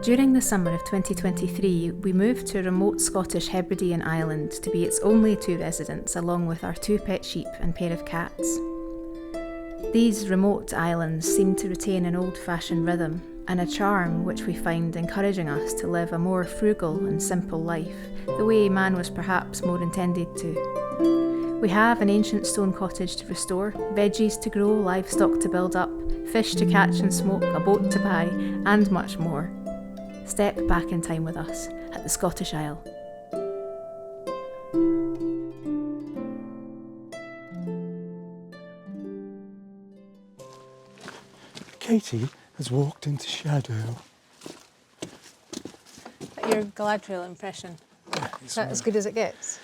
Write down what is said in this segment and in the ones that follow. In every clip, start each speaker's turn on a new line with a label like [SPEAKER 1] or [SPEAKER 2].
[SPEAKER 1] During the summer of 2023, we moved to a remote Scottish Hebridean island to be its only two residents, along with our 2 pet sheep and pair of cats. These remote islands seem to retain an old-fashioned rhythm and a charm which we find encouraging us to live a more frugal and simple life, the way man was perhaps more intended to. We have an ancient stone cottage to restore, veggies to grow, livestock to build up, fish to catch and smoke, a boat to buy, and much more. Step back in time with us at the Scottish Isle.
[SPEAKER 2] Katie has walked into shadow.
[SPEAKER 1] Your Galadriel impression, is that as good as it gets?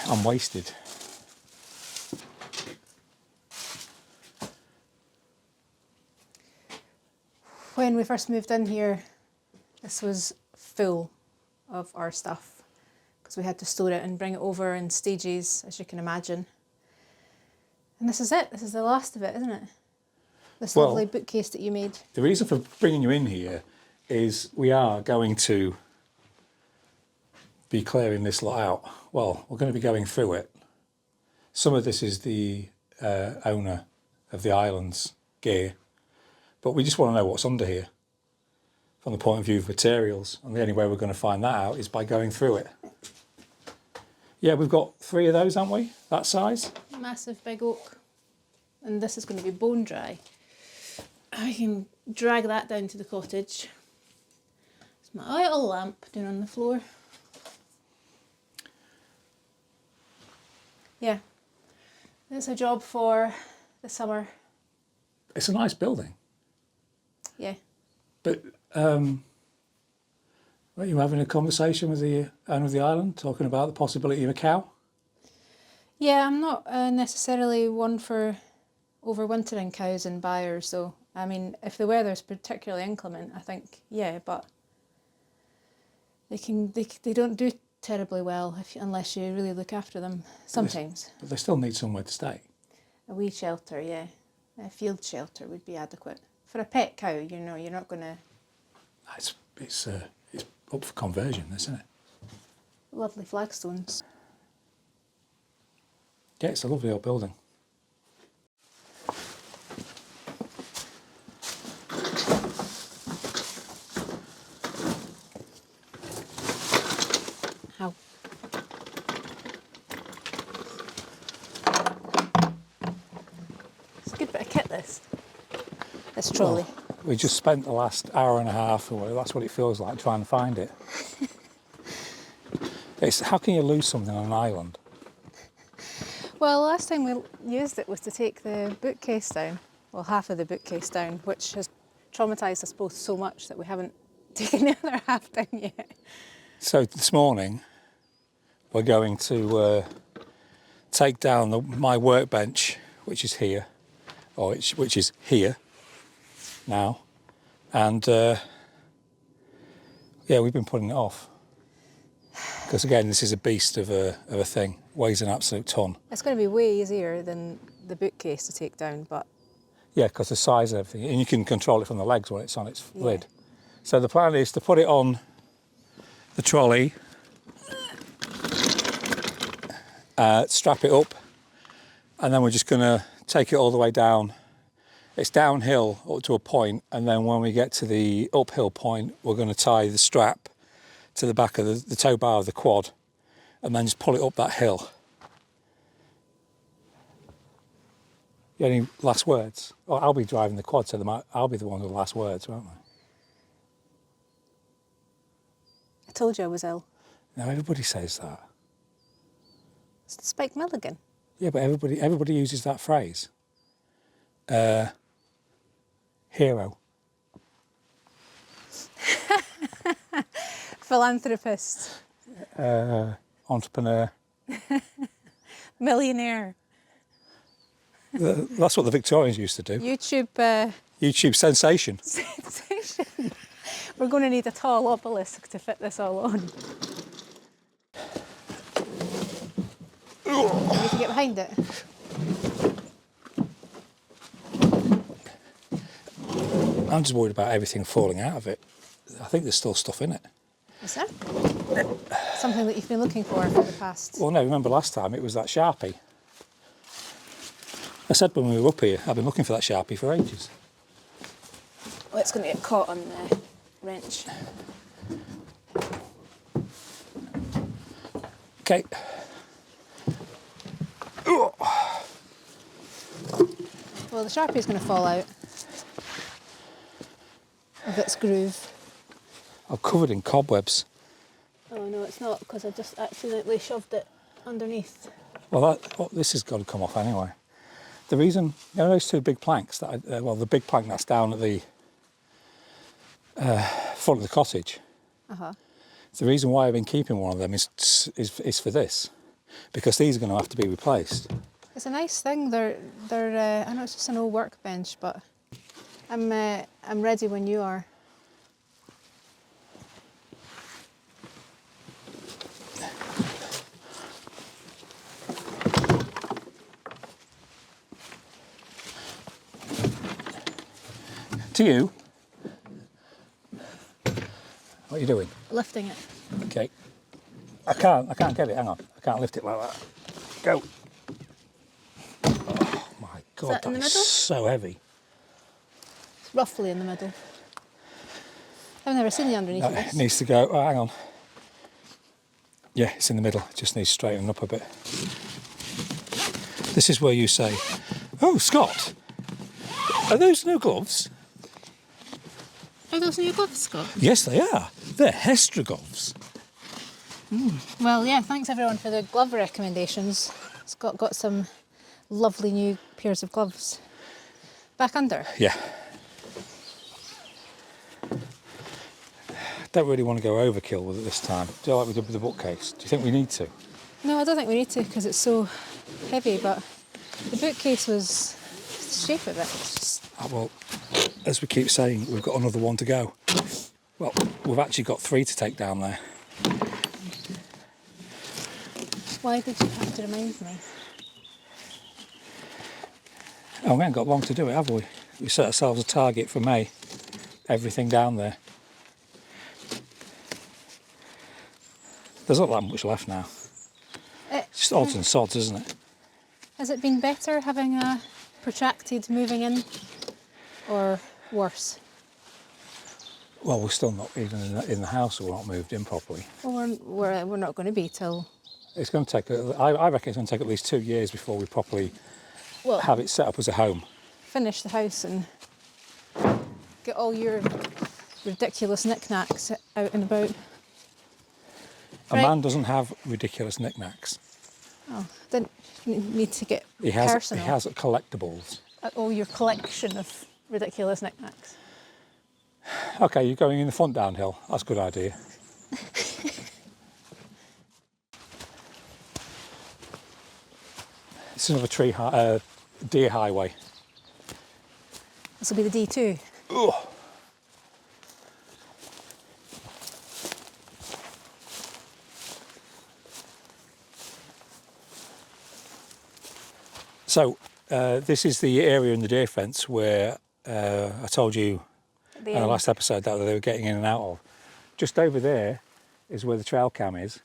[SPEAKER 2] I'm wasted.
[SPEAKER 1] When we first moved in here, this was full of our stuff because we had to store it and bring it over in stages, as you can imagine. And this is it. This is the last of it, isn't it? This lovely bookcase that you made.
[SPEAKER 2] The reason for bringing you in here is we are going to be clearing this lot out. Well, we're going to be going through it. Some of this is the owner of the island's gear, but we just want to know what's under here from the point of view of materials, and the only way we're going to find that out is by going through it. Yeah, we've got 3 of those, haven't we? That size?
[SPEAKER 1] Massive big oak. And this is going to be bone dry. I can drag that down to the cottage. It's my oil lamp down on the floor. Yeah, it's a job for the summer.
[SPEAKER 2] It's a nice building.
[SPEAKER 1] Yeah.
[SPEAKER 2] But were you having a conversation with the owner of the island, talking about the possibility of a cow?
[SPEAKER 1] Yeah, I'm not necessarily one for overwintering cows in byres, though. I mean, if the weather's particularly inclement, I think, yeah, but they don't do terribly well unless you really look after them sometimes.
[SPEAKER 2] But they still need somewhere to stay.
[SPEAKER 1] A wee shelter, yeah. A field shelter would be adequate. For a pet cow, you know, you're not going to...
[SPEAKER 2] It's up for conversion, isn't it?
[SPEAKER 1] Lovely flagstones.
[SPEAKER 2] Yeah, it's a lovely old building.
[SPEAKER 1] How? It's a good bit of kit, this trolley.
[SPEAKER 2] Well, we just spent the last hour and a half, or that's what it feels like, trying to find it. How can you lose something on an island?
[SPEAKER 1] Well, last time we used it was to take the bookcase down, well, half of the bookcase down, which has traumatised us both so much that we haven't taken the other half down yet. So
[SPEAKER 2] this morning, we're going to take down my workbench, which is here, or which is here now, and yeah, we've been putting it off. Because again, this is a beast of a thing, weighs an absolute ton.
[SPEAKER 1] It's going to be way easier than the bookcase to take down, but...
[SPEAKER 2] Yeah, because the size of everything, and you can control it from the legs when it's on its lid. So the plan is to put it on the trolley, strap it up, and then we're just going to take it all the way down. It's downhill up to a point, and then when we get to the uphill point, we're going to tie the strap to the back of the tow bar of the quad, and then just pull it up that hill. You got any last words? Oh, I'll be driving the quad, so I'll be the one with the last words, won't I?
[SPEAKER 1] I told you I was ill.
[SPEAKER 2] No, everybody says that.
[SPEAKER 1] It's Spike Milligan.
[SPEAKER 2] Yeah, but everybody uses that phrase. Hero.
[SPEAKER 1] Philanthropist.
[SPEAKER 2] Entrepreneur.
[SPEAKER 1] Millionaire.
[SPEAKER 2] That's what the Victorians used to do. YouTube sensation.
[SPEAKER 1] Sensation. We're going to need a tall obelisk to fit this all on. You can get behind it.
[SPEAKER 2] I'm just worried about everything falling out of it. I think there's still stuff in it.
[SPEAKER 1] Is there? Something that you've been looking for the past?
[SPEAKER 2] Well, no, remember last time it was that Sharpie. I said when we were up here, I've been looking for that Sharpie for ages.
[SPEAKER 1] Well, it's going to get caught on the wrench.
[SPEAKER 2] Okay.
[SPEAKER 1] Well, the Sharpie's going to fall out of its groove.
[SPEAKER 2] I'm covered in cobwebs.
[SPEAKER 1] Oh no, it's not, because I just accidentally shoved it underneath.
[SPEAKER 2] Well, this has got to come off anyway. The reason, you know those two big planks, the big plank that's down at the front of the cottage.
[SPEAKER 1] Uh-huh.
[SPEAKER 2] The reason why I've been keeping one of them is for this, because these are going to have to be replaced.
[SPEAKER 1] It's a nice thing. They're I know it's just an old workbench, but I'm ready when you are.
[SPEAKER 2] To you. What are you doing?
[SPEAKER 1] Lifting it.
[SPEAKER 2] Okay. I can't get it, hang on. I can't lift it like that. Go. Oh my God,
[SPEAKER 1] that in the
[SPEAKER 2] that's
[SPEAKER 1] middle?
[SPEAKER 2] so heavy.
[SPEAKER 1] It's roughly in the middle. I've never seen the underneath of
[SPEAKER 2] It
[SPEAKER 1] this.
[SPEAKER 2] needs to go, oh, hang on. Yeah, it's in the middle. It just needs straightening up a bit. This is where you say, oh, Scott, are those no gloves?
[SPEAKER 1] Are those new gloves, Scott?
[SPEAKER 2] Yes, they are. They're Hestra gloves.
[SPEAKER 1] Well, yeah, thanks everyone for the glove recommendations. Scott got some lovely new pairs of gloves. Back under?
[SPEAKER 2] Yeah. Don't really want to go overkill with it this time. Do you like we did with the bookcase? Do you think we need to?
[SPEAKER 1] No, I don't think we need to because it's so heavy, but the bookcase was the shape of it. It's just...
[SPEAKER 2] Well, as we keep saying, we've got another one to go. Well, we've actually got 3 to take down there.
[SPEAKER 1] Why did you have to remind me?
[SPEAKER 2] Oh, we haven't got long to do it, have we? We set ourselves a target for May. Everything down there. There's not that much left now. It's just odds and sods, isn't it?
[SPEAKER 1] Has it been better having a protracted moving in, or worse?
[SPEAKER 2] Well, we're still not even in the house, so we're not moved in properly.
[SPEAKER 1] Well, we're not going to be till...
[SPEAKER 2] It's going to take, I reckon it's going to take at least 2 years before we properly have it set up as a home.
[SPEAKER 1] Finish the house and get all your ridiculous knickknacks out and about.
[SPEAKER 2] A man doesn't have ridiculous knickknacks.
[SPEAKER 1] Oh, didn't need to get
[SPEAKER 2] He has
[SPEAKER 1] personal.
[SPEAKER 2] He has collectibles.
[SPEAKER 1] Oh, your collection of ridiculous knickknacks.
[SPEAKER 2] Okay, you're going in the front downhill. That's a good idea. It's another deer highway.
[SPEAKER 1] This will be the D2.
[SPEAKER 2] Ugh. So this is the area in the deer fence where I told you in the last episode that they were getting in and out of. Just over there is where the trail cam is.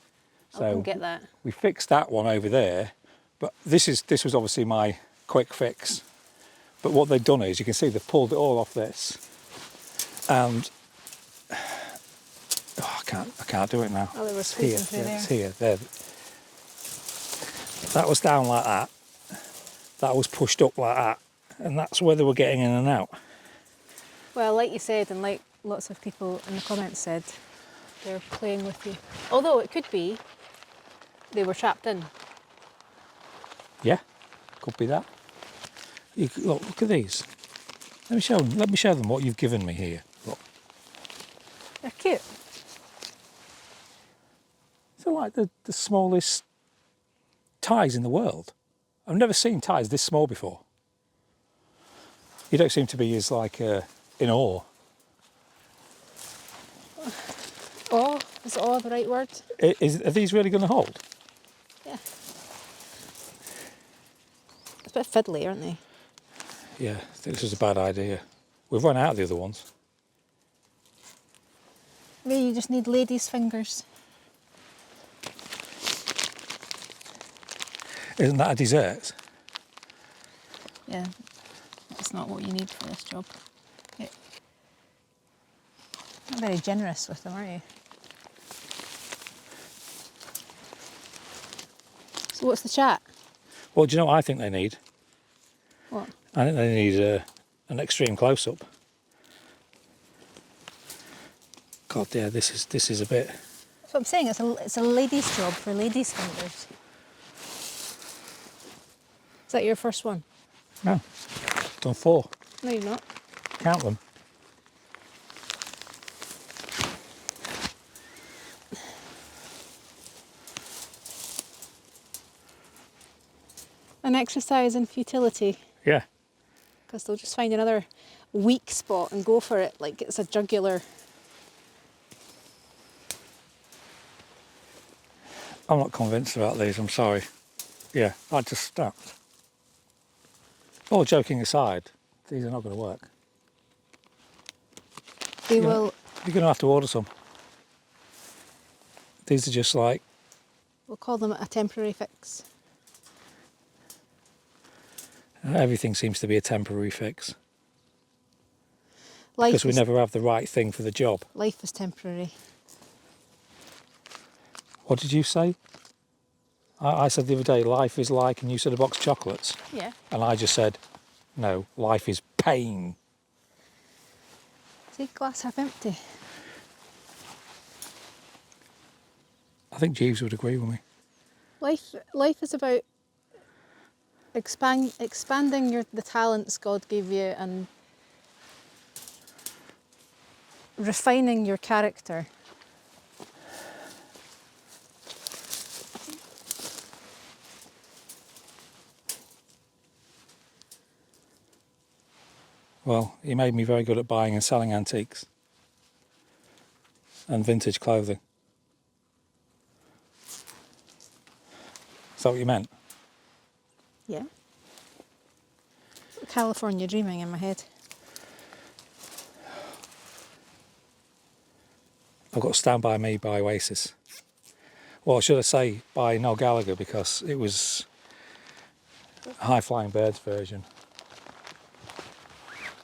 [SPEAKER 2] So
[SPEAKER 1] I can get that.
[SPEAKER 2] we fixed that one over there, but this was obviously my quick fix. But what they've done is, you can see they've pulled it all off this, and I can't do it now.
[SPEAKER 1] Oh, they were
[SPEAKER 2] It's here,
[SPEAKER 1] squeezing through there.
[SPEAKER 2] it's here, there. That was down like that. That was pushed up like that, and that's where they were getting in and out.
[SPEAKER 1] Well, like you said, and like lots of people in the comments said, they're playing with you. Although it could be they were trapped in.
[SPEAKER 2] Yeah, could be that. Look at these. Let me show them what you've given me here. Look.
[SPEAKER 1] They're cute.
[SPEAKER 2] They're like the smallest ties in the world. I've never seen ties this small before. You don't seem to be as in awe.
[SPEAKER 1] Oh, is awe the right word?
[SPEAKER 2] Are these really going to hold?
[SPEAKER 1] Yeah. It's a bit fiddly, aren't they?
[SPEAKER 2] Yeah, I think this was a bad idea. We've run out of the other ones.
[SPEAKER 1] Maybe you just need ladies' fingers.
[SPEAKER 2] Isn't that a dessert?
[SPEAKER 1] Yeah, that's not what you need for this job. Yeah. Not very generous with them, are you? So what's the chat?
[SPEAKER 2] Well, do you know what I think they need?
[SPEAKER 1] What?
[SPEAKER 2] I think they need an extreme close-up. God, yeah, this is a bit...
[SPEAKER 1] That's what I'm saying, it's a lady's job for ladies' fingers. Is that your first one?
[SPEAKER 2] No, done 4.
[SPEAKER 1] No, you're not.
[SPEAKER 2] Count them.
[SPEAKER 1] An exercise in futility.
[SPEAKER 2] Yeah.
[SPEAKER 1] Because they'll just find another weak spot and go for it like it's a jugular.
[SPEAKER 2] I'm not convinced about these, I'm sorry. Yeah, I just stopped. All joking aside, these are not going to work.
[SPEAKER 1] They will...
[SPEAKER 2] You're going to have to order some. These are just like...
[SPEAKER 1] We'll call them a temporary fix.
[SPEAKER 2] Everything seems to be a temporary fix.
[SPEAKER 1] Life
[SPEAKER 2] Because we
[SPEAKER 1] is,
[SPEAKER 2] never have the right thing for the job.
[SPEAKER 1] life is temporary.
[SPEAKER 2] What did you say? I said the other day, life is like, and you said a box of chocolates.
[SPEAKER 1] Yeah.
[SPEAKER 2] And I just said, no, life is pain.
[SPEAKER 1] See, glass half empty.
[SPEAKER 2] I think Jeeves would agree with me.
[SPEAKER 1] Life is about expanding the talents God gave you and refining your character.
[SPEAKER 2] Well, he made me very good at buying and selling antiques and vintage clothing. Is that what you meant?
[SPEAKER 1] Yeah. California dreaming in my head.
[SPEAKER 2] I've got Stand By Me by Oasis. Well, should I say by Noel Gallagher, because it was a High Flying Birds version.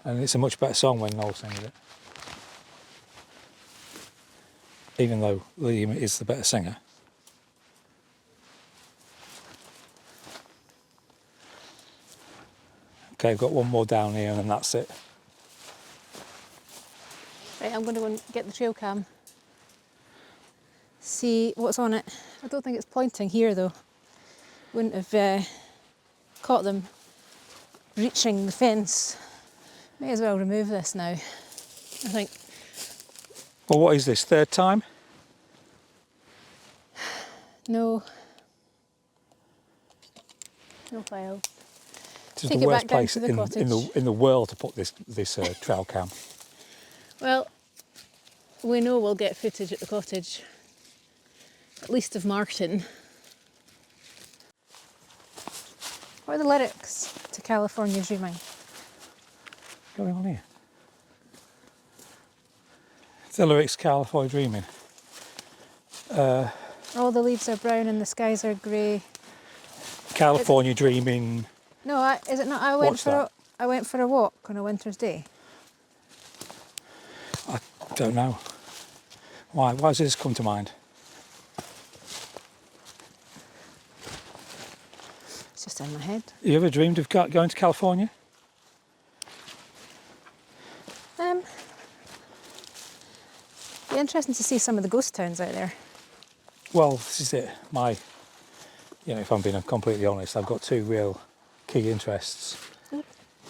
[SPEAKER 2] And it's a much better song when Noel sings it. Even though Lily is the better singer. Okay, I've got one more down here and then that's it.
[SPEAKER 1] Right, I'm going to go and get the trail cam. See what's on it. I don't think it's pointing here though. Wouldn't have caught them reaching the fence. May as well remove this now, I think.
[SPEAKER 2] Well, what is this, 3rd time?
[SPEAKER 1] No. No file.
[SPEAKER 2] This is
[SPEAKER 1] Take
[SPEAKER 2] the
[SPEAKER 1] it
[SPEAKER 2] worst
[SPEAKER 1] back down
[SPEAKER 2] place
[SPEAKER 1] to the cottage.
[SPEAKER 2] in the world to put this trail cam.
[SPEAKER 1] Well, we know we'll get footage at the cottage. At least of Martin. What are the lyrics to California Dreaming?
[SPEAKER 2] What's going on here? The lyrics California Dreaming.
[SPEAKER 1] All the leaves are brown and the skies are grey.
[SPEAKER 2] California Dreaming.
[SPEAKER 1] No, is it not? I went for a walk on a winter's day.
[SPEAKER 2] I don't know. Why does this come to mind?
[SPEAKER 1] It's just in my head.
[SPEAKER 2] You ever dreamed of going to California?
[SPEAKER 1] Be interesting to see some of the ghost towns out there.
[SPEAKER 2] Well, this is it. If I'm being completely honest, I've got 2 real key interests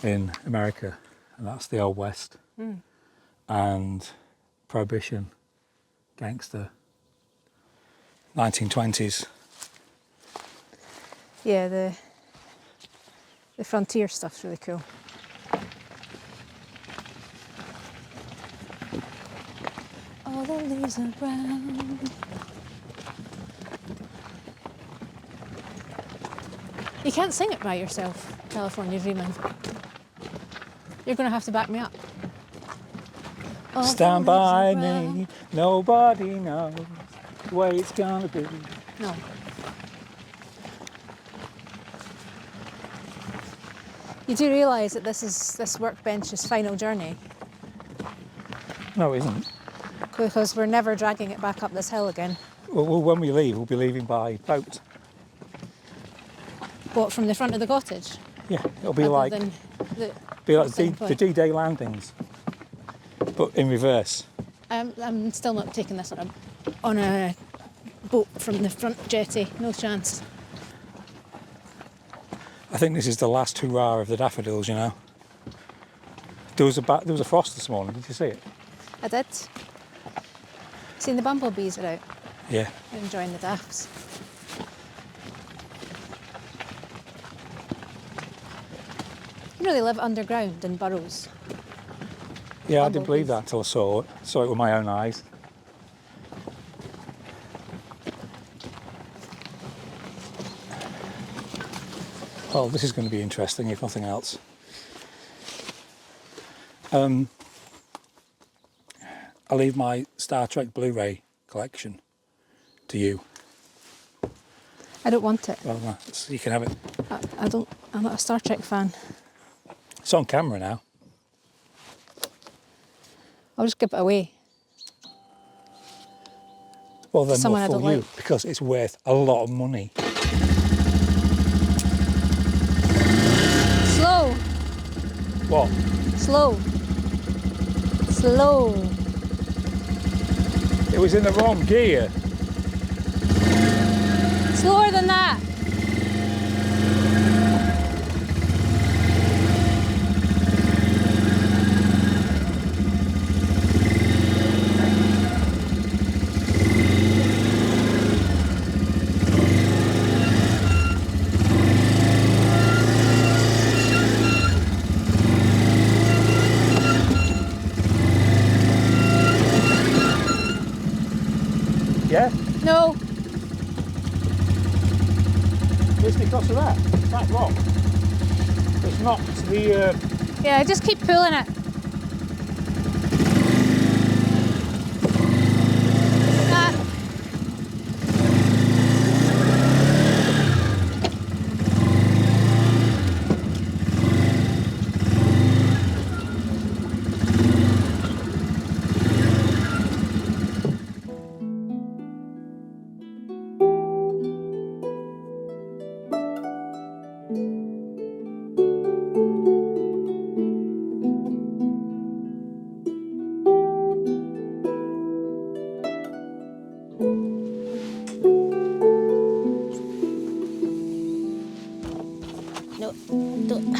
[SPEAKER 2] in America, and that's the Old West and Prohibition, gangster, 1920s.
[SPEAKER 1] Yeah, the frontier stuff's really cool. All the leaves are brown. You can't sing it by yourself, California Dreaming. You're going to have to back me up.
[SPEAKER 2] Stand by me, nobody knows the way it's gonna be.
[SPEAKER 1] No. You do realise that this workbench's final journey?
[SPEAKER 2] No, it isn't.
[SPEAKER 1] Because we're never dragging it back up this hill again.
[SPEAKER 2] Well, when we leave, we'll be leaving by boat.
[SPEAKER 1] What, from the front of the cottage?
[SPEAKER 2] Yeah, it'll be
[SPEAKER 1] Other
[SPEAKER 2] like
[SPEAKER 1] than
[SPEAKER 2] the D-Day landings, but in reverse.
[SPEAKER 1] I'm still not taking this on a boat from the front jetty. No chance.
[SPEAKER 2] I think this is the last hurrah of the daffodils, you know. There was a frost this morning. Did you see it?
[SPEAKER 1] I did. Seen the bumblebees are out.
[SPEAKER 2] Yeah.
[SPEAKER 1] They're enjoying the daffs. You know they live underground in burrows.
[SPEAKER 2] Yeah, I didn't believe that until I saw it with my own eyes. Well, this is going to be interesting, if nothing else. I leave my Star Trek Blu-ray collection to you.
[SPEAKER 1] I don't want it.
[SPEAKER 2] Well, you can have it.
[SPEAKER 1] I'm not a Star Trek fan.
[SPEAKER 2] It's on camera now.
[SPEAKER 1] I'll just give it away.
[SPEAKER 2] Well, then
[SPEAKER 1] Someone I
[SPEAKER 2] we'll
[SPEAKER 1] don't
[SPEAKER 2] fool you,
[SPEAKER 1] like.
[SPEAKER 2] because it's worth a lot of money.
[SPEAKER 1] Slow.
[SPEAKER 2] What?
[SPEAKER 1] Slow. Slow.
[SPEAKER 2] It was in the wrong gear.
[SPEAKER 1] Slower than that.
[SPEAKER 2] Yeah?
[SPEAKER 1] No.
[SPEAKER 2] It's because of that. That rock. It's not the...
[SPEAKER 1] Yeah, just keep pulling it. Ah. No, don't.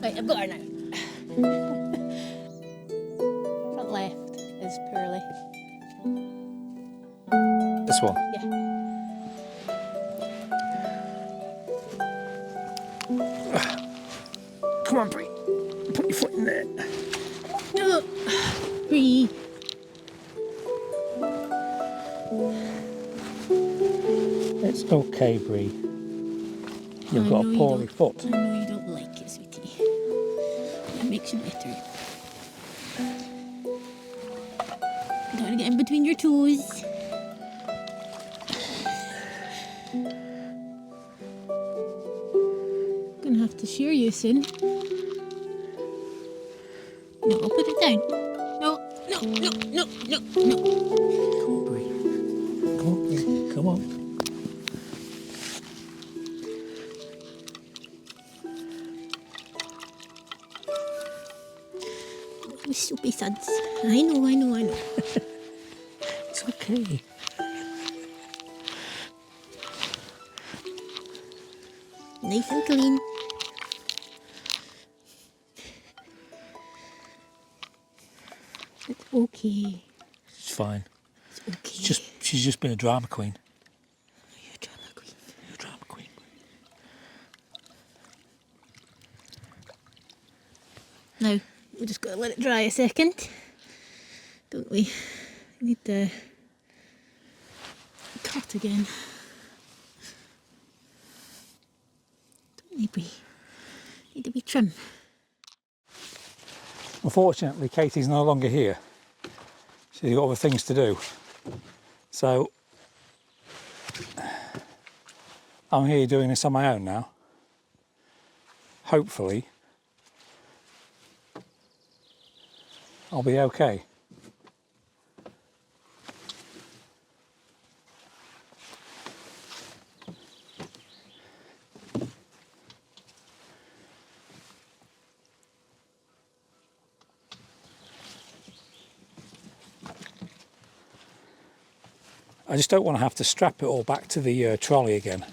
[SPEAKER 1] Right, I've got her now. Front left is poorly.
[SPEAKER 2] This one?
[SPEAKER 1] Yeah.
[SPEAKER 2] Come on, Bree. Put your foot in there.
[SPEAKER 1] No. Bree.
[SPEAKER 2] It's okay, Bree. You've got a poorly foot.
[SPEAKER 1] I know you don't like it, sweetie. That makes you better. You don't want to get in between your toes. Gonna have to shear you soon. No, I'll put it down. No.
[SPEAKER 2] Come on, Bree. Come on, Bree. Come on.
[SPEAKER 1] We soupy suds. I know.
[SPEAKER 2] It's okay.
[SPEAKER 1] Nice and clean. It's okay.
[SPEAKER 2] It's fine.
[SPEAKER 1] It's okay.
[SPEAKER 2] She's just been a drama queen.
[SPEAKER 1] You're a drama queen.
[SPEAKER 2] You're a drama queen.
[SPEAKER 3] Now, we just got to let it dry a second, don't we? We need the cut again. Don't need to be trim.
[SPEAKER 2] Unfortunately, Katie's no longer here. She's got other things to do. So I'm here doing this on my own now. Hopefully I'll be okay. I just don't want to have to strap it all back to the trolley again.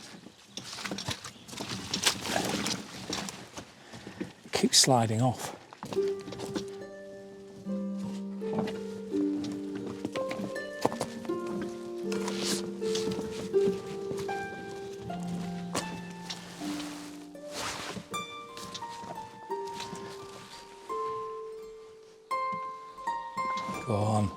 [SPEAKER 2] It keeps sliding off. Go on.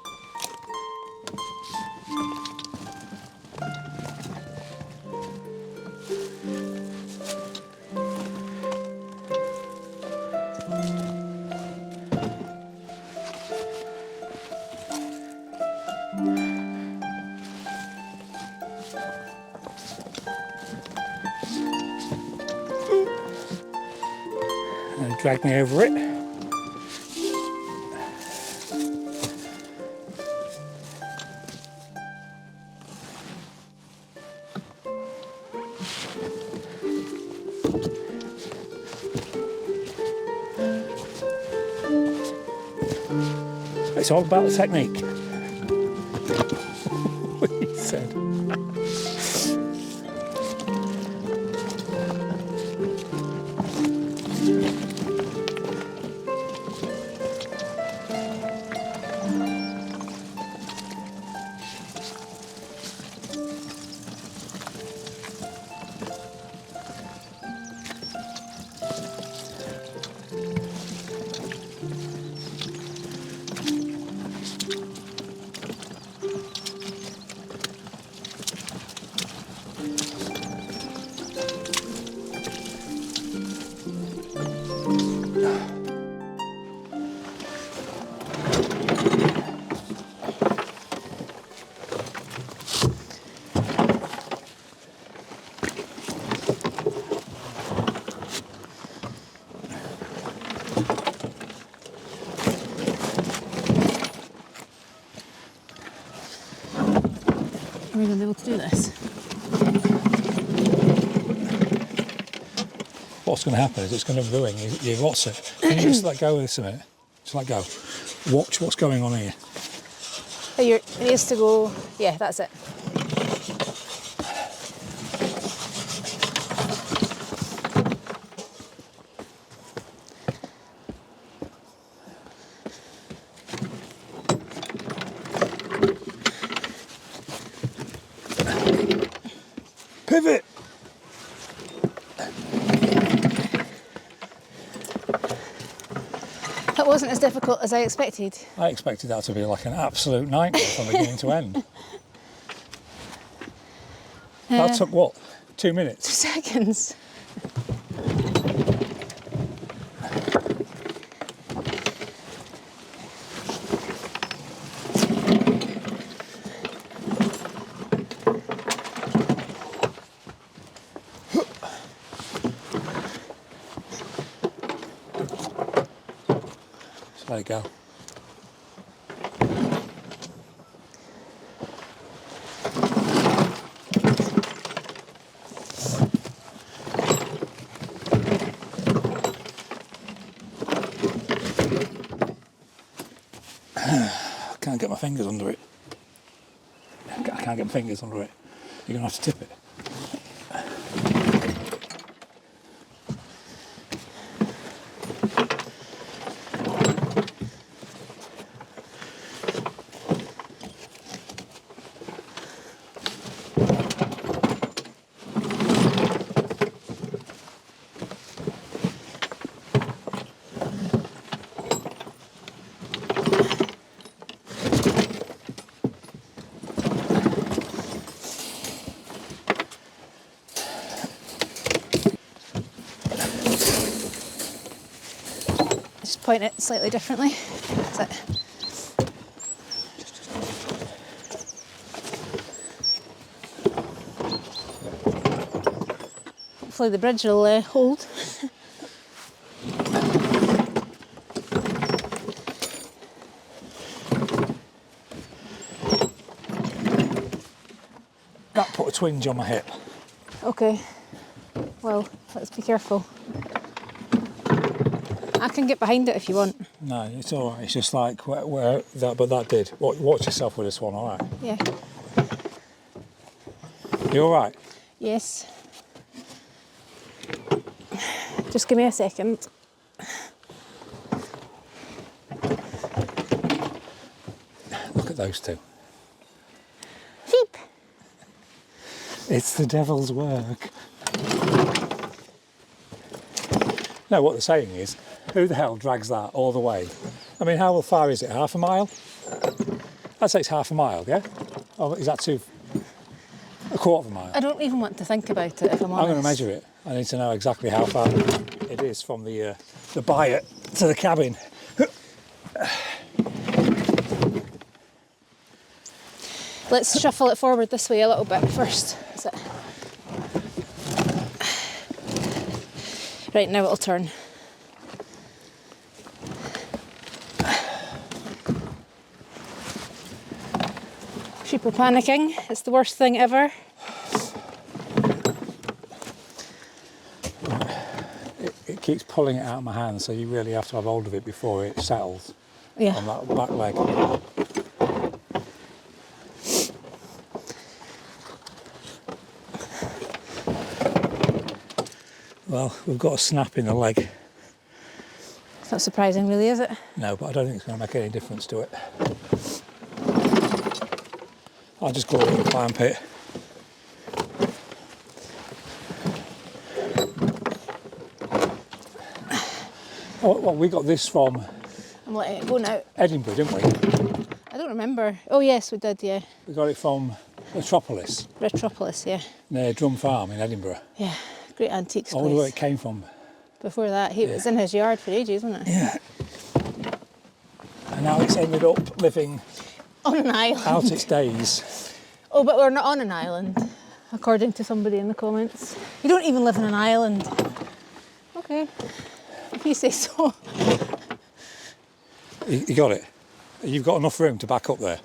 [SPEAKER 2] And drag me over it. It's all about the technique. What he said.
[SPEAKER 3] Are we going to be able to do this?
[SPEAKER 2] What's going to happen is it's going to ruin your what's it. Can you just let go of this a minute? Just let go. Watch what's going on here.
[SPEAKER 1] It needs to go, yeah, that's it.
[SPEAKER 2] Pivot!
[SPEAKER 1] That wasn't as difficult as I expected.
[SPEAKER 2] I expected that to be like an absolute nightmare from beginning to end. That took what? 2 minutes?
[SPEAKER 1] 2 seconds.
[SPEAKER 2] There you go. I can't get my fingers under it. I can't get my fingers under it. You're going to have to tip it.
[SPEAKER 3] point it slightly differently. That's it. Hopefully the bridge will hold.
[SPEAKER 2] That put a twinge on my hip.
[SPEAKER 3] Okay, well, let's be careful. I can get behind it if you want.
[SPEAKER 2] No, it's all right. It's just like where that, but that did. Watch yourself with this one, all right?
[SPEAKER 3] Yeah.
[SPEAKER 2] You all right?
[SPEAKER 3] Yes. Just give me a second.
[SPEAKER 2] Look at those two.
[SPEAKER 3] Sheep.
[SPEAKER 2] It's the devil's work. No, what they're saying is, who the hell drags that all the way? I mean, how far is it? Half a mile? I'd say it's half a mile, yeah? Or is that a quarter of a mile?
[SPEAKER 3] I don't even want to think about it if I'm honest.
[SPEAKER 2] I'm going to measure it. I need to know exactly how far it is from the buyer to the cabin.
[SPEAKER 3] Let's shuffle it forward this way a little bit first. That's it. Right, now it'll turn. Sheep are panicking. It's the worst thing ever.
[SPEAKER 2] It keeps pulling it out of my hand, so you really have to have hold of it before it settles
[SPEAKER 3] Yeah.
[SPEAKER 2] on that back leg. Well, we've got a snap in the leg.
[SPEAKER 3] It's not surprising, really, is it?
[SPEAKER 2] No, but I don't think it's going to make any difference to it. I'll just go over the climb pit. Oh, well, we got this from
[SPEAKER 3] I'm letting it go now.
[SPEAKER 2] Edinburgh, didn't we?
[SPEAKER 3] I don't remember. Oh, yes, we did, yeah.
[SPEAKER 2] We got it from Metropolis,
[SPEAKER 3] Retropolis, yeah.
[SPEAKER 2] near Drum Farm in Edinburgh.
[SPEAKER 3] Yeah, great antiques
[SPEAKER 2] I wonder where
[SPEAKER 3] place.
[SPEAKER 2] it came from.
[SPEAKER 3] Before that, it was in his yard for ages, wasn't it?
[SPEAKER 2] Yeah. And now it's ended up living
[SPEAKER 3] On an island.
[SPEAKER 2] out its days.
[SPEAKER 3] Oh, but we're not on an island, according to somebody in the comments. You don't even live on an island. Okay, if you say so.
[SPEAKER 2] You got it? You've got enough room to back up there?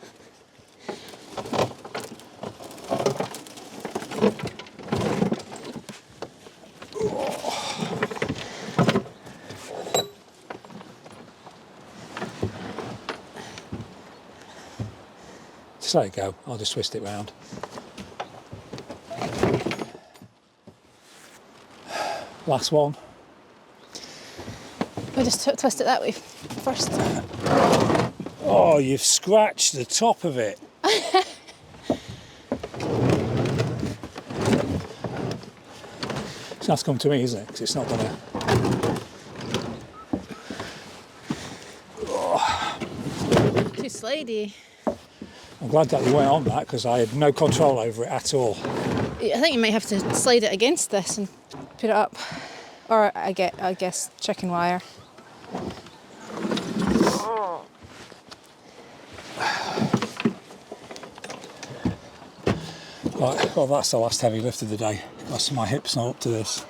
[SPEAKER 2] Just let it go. I'll just twist it round. Last one.
[SPEAKER 3] We just twist it that way first.
[SPEAKER 2] Oh, you've scratched the top of it. So that's come to me, isn't it? Because it's not gonna.
[SPEAKER 3] Too slidey.
[SPEAKER 2] I'm glad that we went on that because I had no control over it at all.
[SPEAKER 3] I think you might have to slide it against this and put it up. Or I guess chicken wire.
[SPEAKER 2] Right, well, that's the last heavy lift of the day because my hip's not up to this.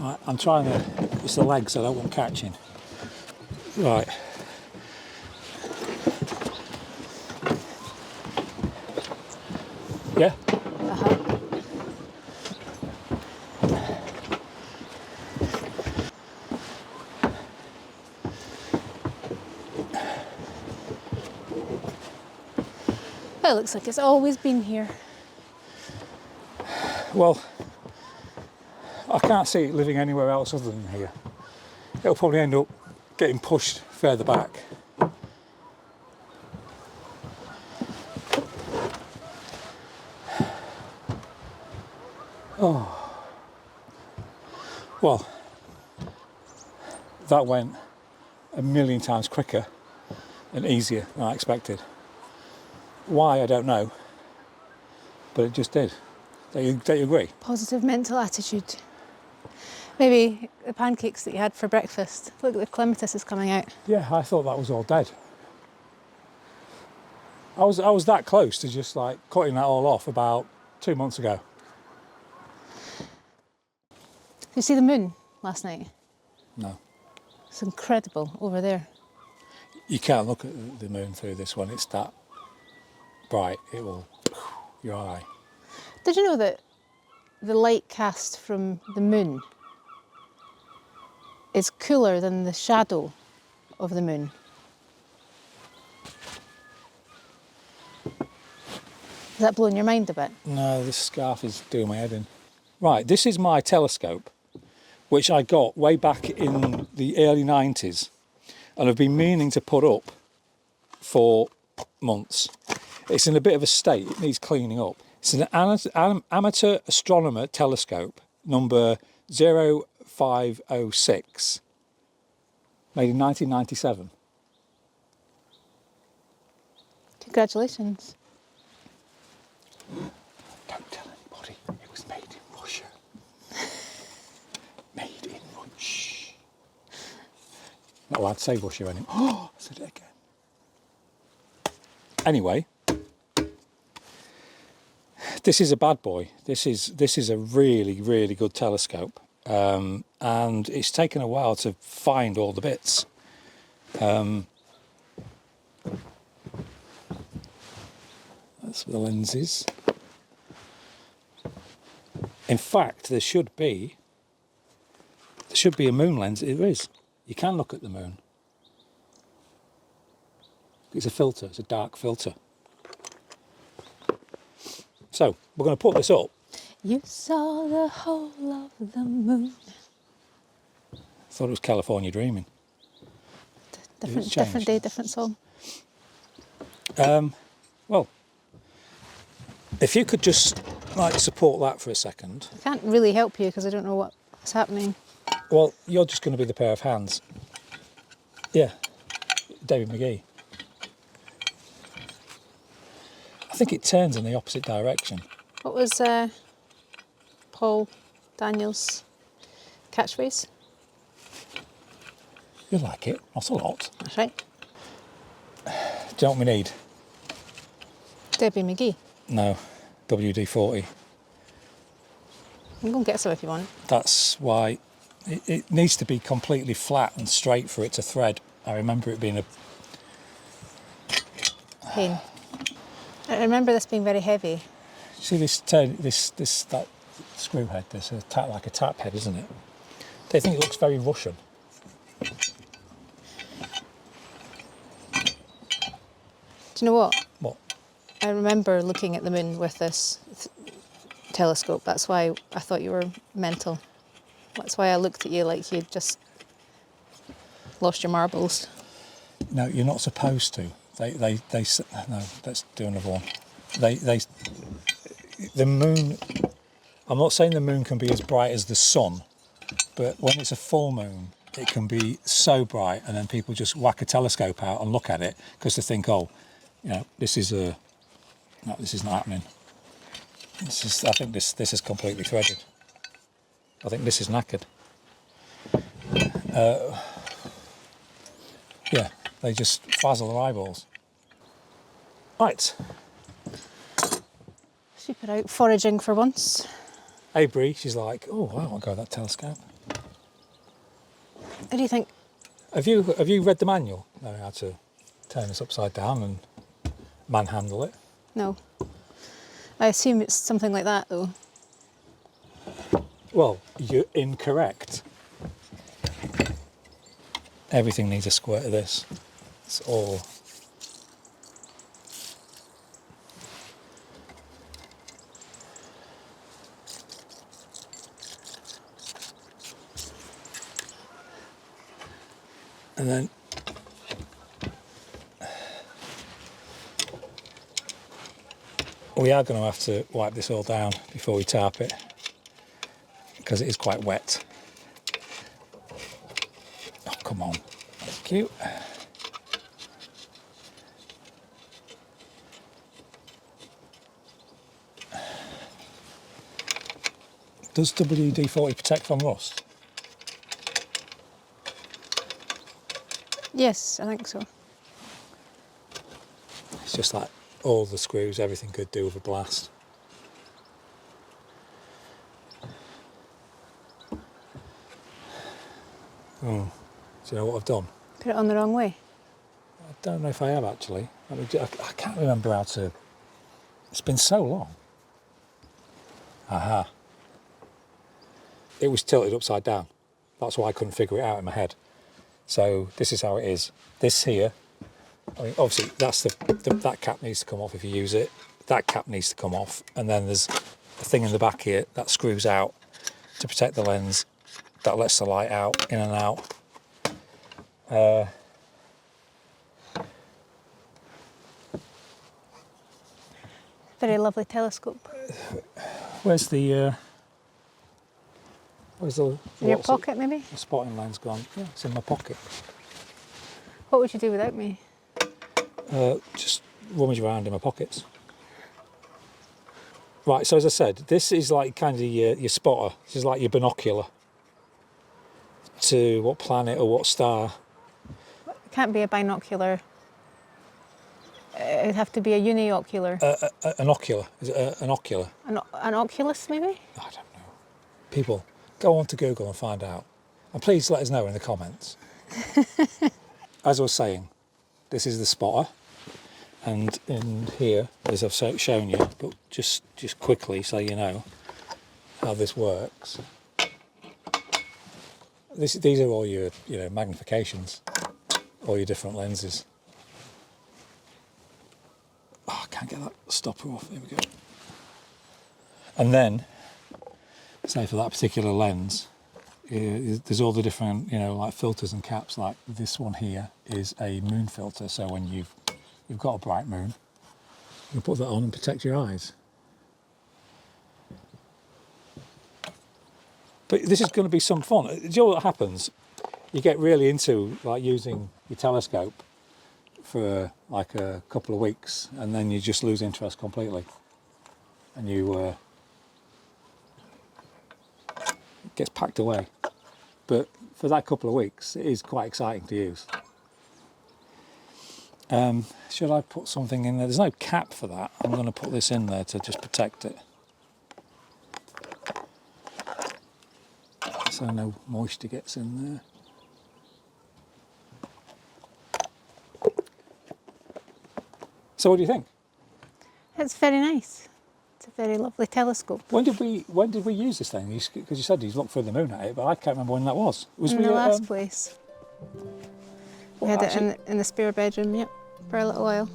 [SPEAKER 2] Right, I'm trying to, it's the legs I don't want catching. Right. Yeah?
[SPEAKER 3] Uh-huh. Well, it looks like it's always been here.
[SPEAKER 2] Well, I can't see it living anywhere else other than here. It'll probably end up getting pushed further back. Oh. Well, that went a million times quicker and easier than I expected. Why, I don't know, but it just did. Don't you agree?
[SPEAKER 3] Positive mental attitude. Maybe the pancakes that you had for breakfast. Look, the clematis is coming out.
[SPEAKER 2] Yeah, I thought that was all dead. I was that close to just like cutting that all off about 2 months ago.
[SPEAKER 3] Did you see the moon last night?
[SPEAKER 2] No.
[SPEAKER 3] It's incredible over there.
[SPEAKER 2] You can't look at the moon through this one. It's that bright. It will your eye.
[SPEAKER 3] Did you know that the light cast from the moon is cooler than the shadow of the moon? Is that blowing your mind a bit?
[SPEAKER 2] No, this scarf is doing my head in. Right, this is my telescope, which I got way back in the early 90s and I've been meaning to put up for months. It's in a bit of a state, it needs cleaning up. It's an amateur astronomer telescope, number 0506, made in 1997.
[SPEAKER 3] Congratulations.
[SPEAKER 2] Don't tell anybody, it was made in Russia. Made in Russia. Not allowed to say Russia anymore. Oh, I said it again. Anyway, this is a bad boy. This is a really, really good telescope. And it's taken a while to find all the bits. That's the lenses. In fact, there should be a moon lens. There is. You can look at the moon. It's a filter. It's a dark filter. So we're going to put this up.
[SPEAKER 3] You saw the whole of the moon.
[SPEAKER 2] I thought it was California Dreaming.
[SPEAKER 3] Different day, different song.
[SPEAKER 2] Well, if you could just like support that for a second.
[SPEAKER 3] I can't really help you because I don't know what's happening.
[SPEAKER 2] Well, you're just going to be the pair of hands. Yeah, David McGee. I think it turns in the opposite direction.
[SPEAKER 3] What was Paul Daniels' catchphrase?
[SPEAKER 2] You like it, not a lot.
[SPEAKER 3] That's right.
[SPEAKER 2] Do you know what we need?
[SPEAKER 3] Debbie McGee.
[SPEAKER 2] No, WD-40.
[SPEAKER 3] I'm going to get some if you want.
[SPEAKER 2] That's why it needs to be completely flat and straight for it to thread. I remember it being a
[SPEAKER 3] Pain. I remember this being very heavy.
[SPEAKER 2] See that screw head. This is like a tap head, isn't it? They think it looks very Russian.
[SPEAKER 3] Do you know what?
[SPEAKER 2] What?
[SPEAKER 3] I remember looking at the moon with this telescope. That's why I thought you were mental. That's why I looked at you like you'd just lost your marbles.
[SPEAKER 2] No, you're not supposed to. No, let's do another one. The moon, I'm not saying the moon can be as bright as the sun, but when it's a full moon, it can be so bright and then people just whack a telescope out and look at it because they think, oh, you know, this is not happening. I think this is completely threaded. I think this is knackered. Yeah, they just frazzle their eyeballs. Right.
[SPEAKER 3] Super out foraging for once.
[SPEAKER 2] Hey Bree, she's like, oh, I want to go with that telescope.
[SPEAKER 3] What do you think?
[SPEAKER 2] Have you read the manual? Know how to turn this upside down and manhandle it?
[SPEAKER 3] No. I assume it's something like that though.
[SPEAKER 2] Well, you're incorrect. Everything needs a squirt of this. It's all. And then we are going to have to wipe this all down before we tarp it because it is quite wet. Oh, come on. That's cute. Does WD-40 protect from rust?
[SPEAKER 3] Yes, I think so.
[SPEAKER 2] It's just like all the screws, everything could do with a blast. Oh, do you know what I've done?
[SPEAKER 3] Put it on the wrong way.
[SPEAKER 2] I don't know if I have actually. I can't remember how to. It's been so long. Aha. It was tilted upside down. That's why I couldn't figure it out in my head. So this is how it is. This here, I mean, obviously that's that cap needs to come off if you use it. That cap needs to come off, and then there's a thing in the back here that screws out to protect the lens. That lets the light out, in and out.
[SPEAKER 3] Very lovely telescope.
[SPEAKER 2] Where's the
[SPEAKER 3] In your pocket, maybe?
[SPEAKER 2] The spotting lens gone? Yeah, it's in my pocket.
[SPEAKER 3] What would you do without me?
[SPEAKER 2] Just rummage around in my pockets. Right, so as I said, this is like kind of your spotter. This is like your binocular to what planet or what star.
[SPEAKER 3] It can't be a binocular. It'd have to be a uniocular.
[SPEAKER 2] An ocular. Is it an ocular?
[SPEAKER 3] An oculus, maybe?
[SPEAKER 2] I don't know. People, go on to Google and find out. And please let us know in the comments. As I was saying, this is the spotter. And in here, as I've shown you, but just quickly so you know how this works. These are all your magnifications, all your different lenses. Oh, I can't get that stopper off. Here we go. And then, say for that particular lens, there's all the different like filters and caps. Like this one here is a moon filter, so when you've got a bright moon, you can put that on and protect your eyes. But this is going to be some fun. Do you know what happens? You get really into like using your telescope for like a couple of weeks, and then you just lose interest completely, and you it gets packed away. But for that couple of weeks, it is quite exciting to use. Should I put something in there? There's no cap for that. I'm going to put this in there to just protect it, so no moisture gets in there. So what do you think?
[SPEAKER 3] It's very nice. It's a very lovely telescope.
[SPEAKER 2] When did we use this thing? Because you said you looked through the moon at it, but I can't remember when that was.
[SPEAKER 3] In the last place. We had it in the spare bedroom, yep, for a little while.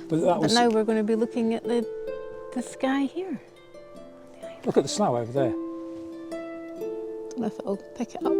[SPEAKER 3] But now we're going to be looking at the sky here.
[SPEAKER 2] Look at the snow over there.
[SPEAKER 3] Don't know if it'll pick it up.